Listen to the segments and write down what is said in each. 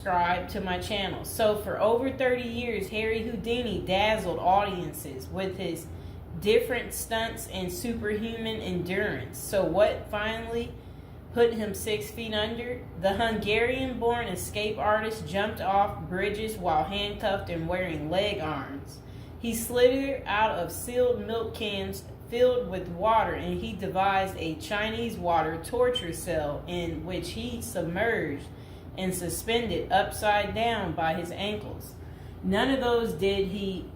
Subscribe to my channel. So for over 30 years, Harry Houdini dazzled audiences with his different stunts and superhuman endurance. So what finally put him 6 feet under? The Hungarian-born escape artist jumped off bridges while handcuffed and wearing leg irons. He slithered out of sealed milk cans filled with water, and he devised a Chinese water torture cell in which he submerged and suspended upside down by his ankles. None of those did he.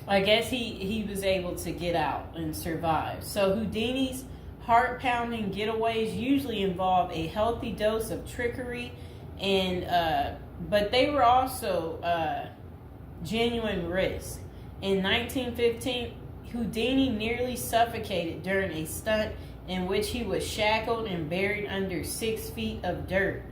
I guess he was able to get out and survive. So Houdini's heart-pounding getaways usually involve a healthy dose of trickery, and but they were also genuine risk. In 1915, Houdini nearly suffocated during a stunt in which he was shackled and buried under 6 feet of dirt.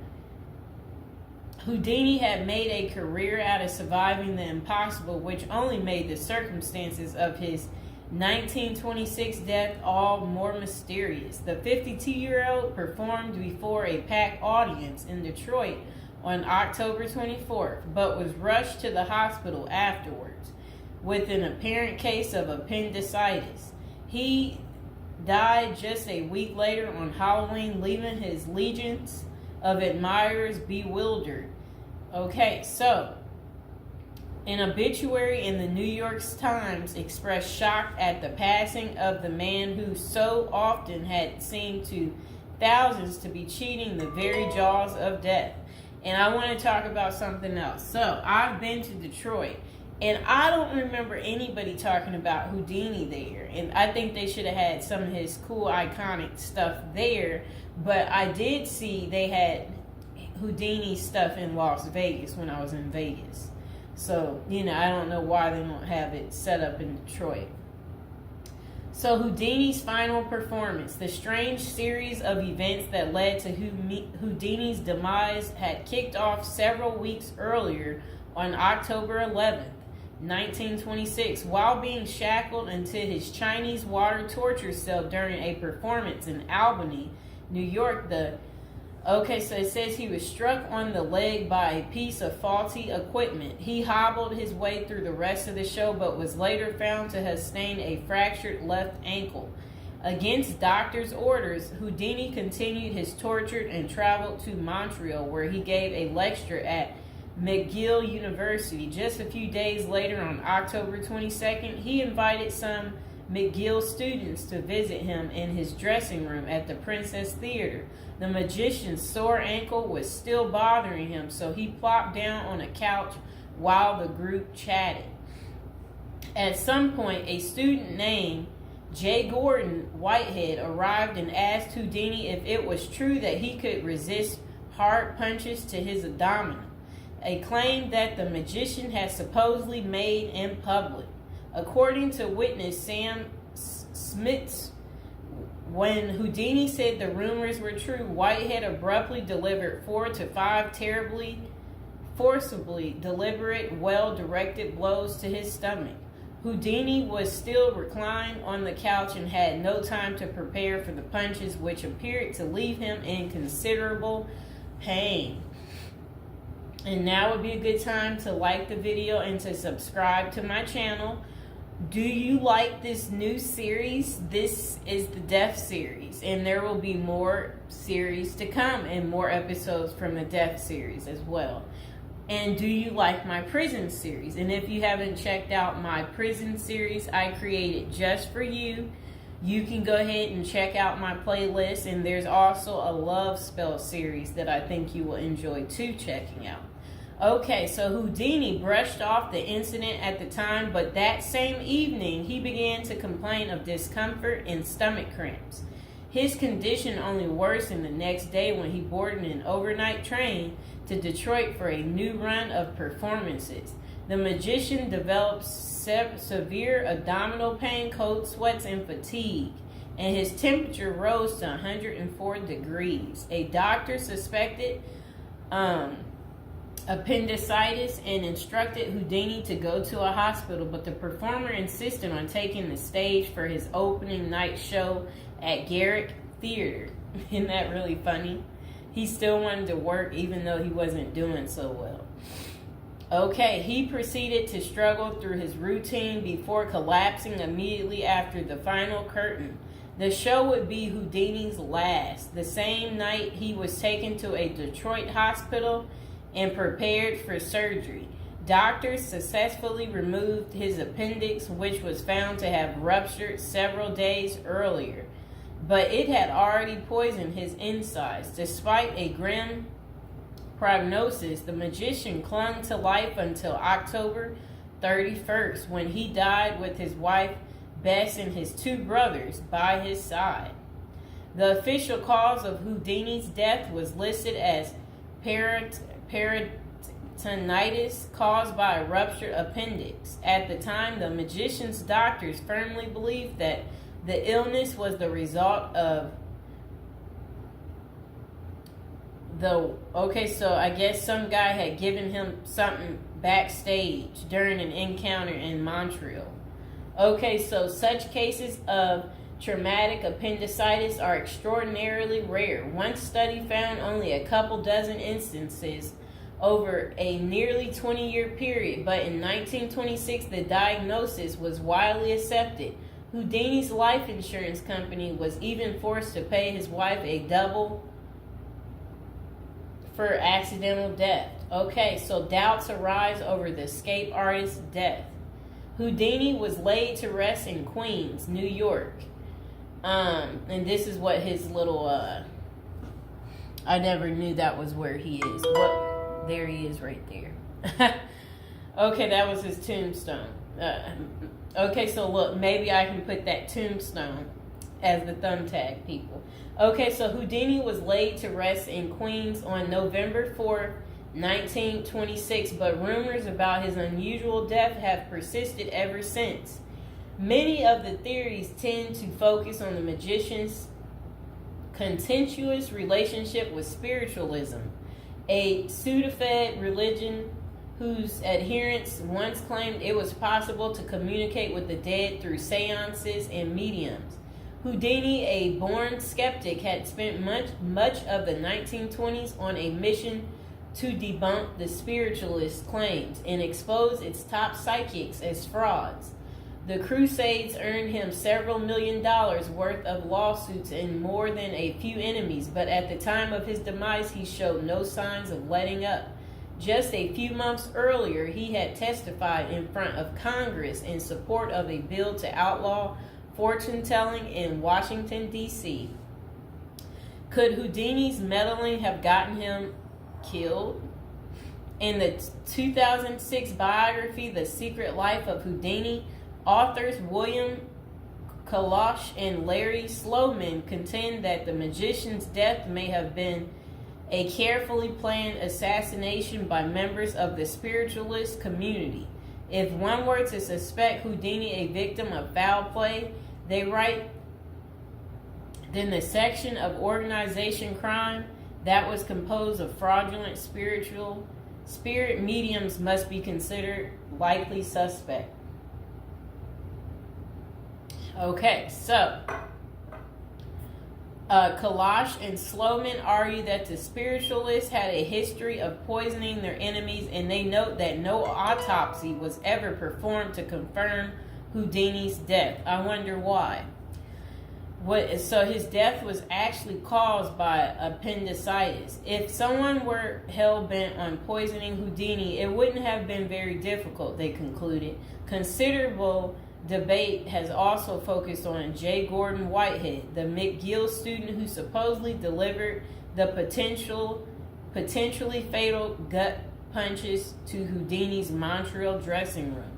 Houdini had made a career out of surviving the impossible, which only made the circumstances of his 1926 death all more mysterious. The 52-year-old performed before a packed audience in Detroit on October 24th, but was rushed to the hospital afterwards with an apparent case of appendicitis. He died just a week later on Halloween, leaving his legions of admirers bewildered. Okay, so an obituary in the New York Times expressed shock at the passing of the man who so often had seemed to thousands to be cheating the very jaws of death. And I want to talk about something else. So I've been to Detroit, and I don't remember anybody talking about Houdini there. And I think they should have had some of his cool, iconic stuff there. But I did see they had Houdini stuff in Las Vegas when I was in Vegas. So, I don't know why they don't have it set up in Detroit. So Houdini's final performance. The strange series of events that led to Houdini's demise had kicked off several weeks earlier on October 11th, 1926, while being shackled into his Chinese water torture cell during a performance in Albany, New York. So it says he was struck on the leg by a piece of faulty equipment. He hobbled his way through the rest of the show, but was later found to have sustained a fractured left ankle. Against doctors' orders, Houdini continued his torture and traveled to Montreal, where he gave a lecture at McGill University. Just a few days later, on October 22nd, he invited some McGill students to visit him in his dressing room at the Princess Theater. The magician's sore ankle was still bothering him, so he plopped down on a couch while the group chatted. At some point, a student named J. Gordon Whitehead arrived and asked Houdini if it was true that he could resist hard punches to his abdomen, a claim that the magician had supposedly made in public. According to witness Sam Smits, when Houdini said the rumors were true, Whitehead abruptly delivered 4 to 5 terribly, forcibly deliberate, well-directed blows to his stomach. Houdini was still reclined on the couch and had no time to prepare for the punches, which appeared to leave him in considerable pain. And now would be a good time to like the video and to subscribe to my channel. Do you like this new series? This is the Death series, and there will be more series to come and more episodes from the Death series as well. And do you like my prison series? And if you haven't checked out my prison series I created just for you, you can go ahead and check out my playlist. And there's also a love spell series that I think you will enjoy too checking out. Okay, so Houdini brushed off the incident at the time, but that same evening he began to complain of discomfort and stomach cramps. His condition only worsened the next day when he boarded an overnight train to Detroit for a new run of performances. The magician developed severe abdominal pain, cold sweats, and fatigue, and his temperature rose to 104 degrees. A doctor suspected appendicitis and instructed Houdini to go to a hospital, but the performer insisted on taking the stage for his opening night show at Garrick Theater. Isn't that really funny? He still wanted to work even though he wasn't doing so well. Okay, he proceeded to struggle through his routine before collapsing immediately after the final curtain. The show would be Houdini's last. The same night, he was taken to a Detroit hospital and prepared for surgery. Doctors successfully removed his appendix, which was found to have ruptured several days earlier, but it had already poisoned his insides. Despite a grim prognosis, the magician clung to life until October 31st, when he died with his wife Bess and his two brothers by his side. The official cause of Houdini's death was listed as peritonitis caused by a ruptured appendix. At the time, the magician's doctors firmly believed that the illness was the result of so I guess some guy had given him something backstage during an encounter in Montreal. Okay, so such cases of traumatic appendicitis are extraordinarily rare. One study found only a couple dozen instances over a nearly 20-year period, but in 1926 the diagnosis was widely accepted. Houdini's life insurance company was even forced to pay his wife a double for accidental death. Okay, so doubts arise over the escape artist's death. Houdini was laid to rest in Queens, New York. And this is what his little, I never knew that was where he is. There he is right there. Okay, that was his tombstone. Okay, so look, maybe I can put that tombstone as the thumbtack, people. Okay, so Houdini was laid to rest in Queens on November 4th, 1926, but rumors about his unusual death have persisted ever since. Many of the theories tend to focus on the magician's contentious relationship with spiritualism, a pseudo-fed religion whose adherents once claimed it was possible to communicate with the dead through seances and mediums. Houdini, a born skeptic, had spent much of the 1920s on a mission to debunk the spiritualist claims and expose its top psychics as frauds. The crusades earned him several $1 million worth of lawsuits and more than a few enemies, but at the time of his demise, he showed no signs of letting up. Just a few months earlier, he had testified in front of Congress in support of a bill to outlaw fortune-telling in Washington, D.C. Could Houdini's meddling have gotten him killed? In the 2006 biography, The Secret Life of Houdini, authors William Kalash and Larry Sloman contend that the magician's death may have been a carefully planned assassination by members of the spiritualist community. If one were to suspect Houdini a victim of foul play, they write, then the section of organization crime that was composed of fraudulent spirit mediums must be considered likely suspect. Okay, so Kalash and Sloman argue that the spiritualists had a history of poisoning their enemies, and they note that no autopsy was ever performed to confirm Houdini's death. I wonder why. So his death was actually caused by appendicitis. If someone were hell-bent on poisoning Houdini, it wouldn't have been very difficult, they concluded. Considerable debate has also focused on J. Gordon Whitehead, the McGill student who supposedly delivered the potentially fatal gut punches to Houdini's Montreal dressing room.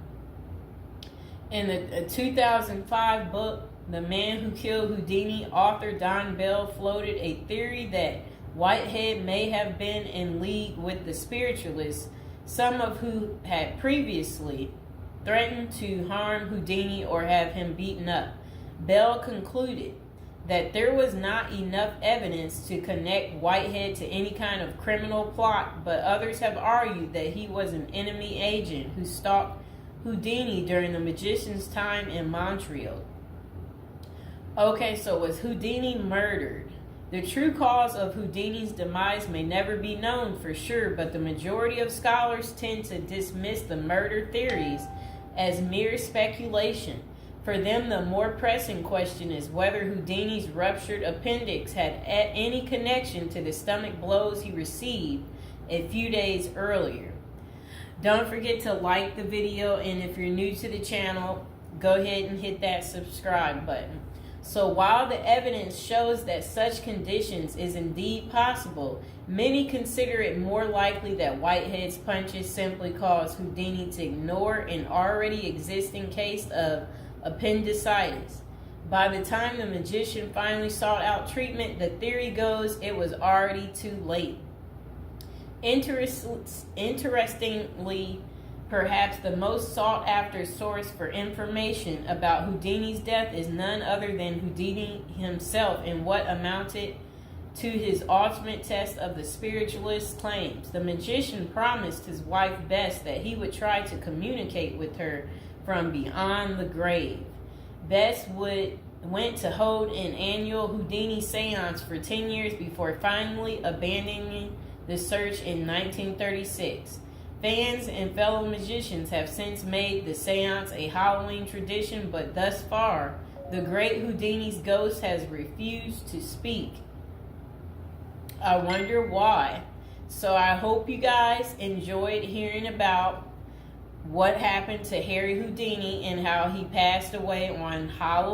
In the 2005 book, The Man Who Killed Houdini, author Don Bell floated a theory that Whitehead may have been in league with the spiritualists, some of who had previously threatened to harm Houdini or have him beaten up. Bell concluded that there was not enough evidence to connect Whitehead to any kind of criminal plot, but others have argued that he was an enemy agent who stalked Houdini during the magician's time in Montreal. Okay, so was Houdini murdered? The true cause of Houdini's demise may never be known for sure, but the majority of scholars tend to dismiss the murder theories as mere speculation. For them, the more pressing question is whether Houdini's ruptured appendix had any connection to the stomach blows he received a few days earlier. Don't forget to like the video, and if you're new to the channel, go ahead and hit that subscribe button. So while the evidence shows that such conditions is indeed possible, many consider it more likely that Whitehead's punches simply caused Houdini to ignore an already existing case of appendicitis. By the time the magician finally sought out treatment, the theory goes it was already too late. Interestingly, perhaps the most sought after source for information about Houdini's death is none other than Houdini himself in what amounted to his ultimate test of the spiritualist's claims. The magician promised his wife Bess that he would try to communicate with her from beyond the grave. Bess went to hold an annual Houdini seance for 10 years before finally abandoning the search in 1936. Fans and fellow magicians have since made the seance a Halloween tradition, but thus far, the great Houdini's ghost has refused to speak. I wonder why. So I hope you guys enjoyed hearing about what happened to Harry Houdini and how he passed away on Halloween.